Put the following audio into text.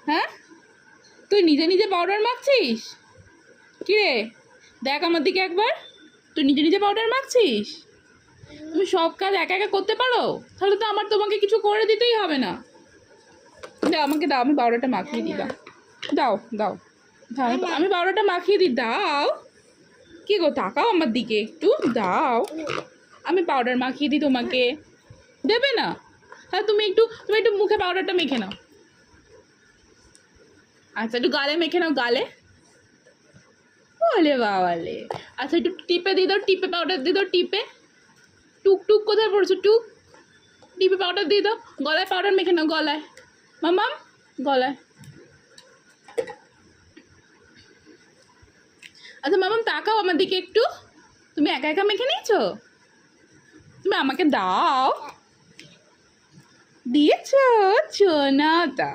হ্যাঁ, তুই নিজে নিজে পাউডার মাখছিস? কিরে দেখ আমার দিকে একবার, তুই নিজে নিজে পাউডার মাখছিস? তুমি সব কাজ একা একা করতে পারো? তাহলে তো আমার তোমাকে কিছু করে দিতেই হবে না। দাও আমাকে, দাও, আমি পাউডারটা মাখিয়ে দিই। দাও দাও দাও, আমি পাউডারটা মাখিয়ে দিই। দাও, কি গো তাকাও আমার দিকে একটু, দাও আমি পাউডার মাখিয়ে দিই তোমাকে। দেবে না? হ্যাঁ তুমি একটু মুখে পাউডারটা মেখে নাও। আচ্ছা একটু গালে মেখে নাও, গালে। বলে বাবালে, আচ্ছা একটু টিপে দিয়ে দাও, টিপে পাউডার দিয়ে দাও, টিপে। টুক টুক কোথায় পড়ছো? টুক, টিপে পাউডার দিয়ে দাও। গলায় পাউডার মেখে নাও, গলায় মামাম, গলায়। আচ্ছা মামাম তাকাও আমার দিকে একটু, তুমি একা একা মেখে নিয়েছো? তুমি আমাকে দাও, দিয়েছো সোনাটা।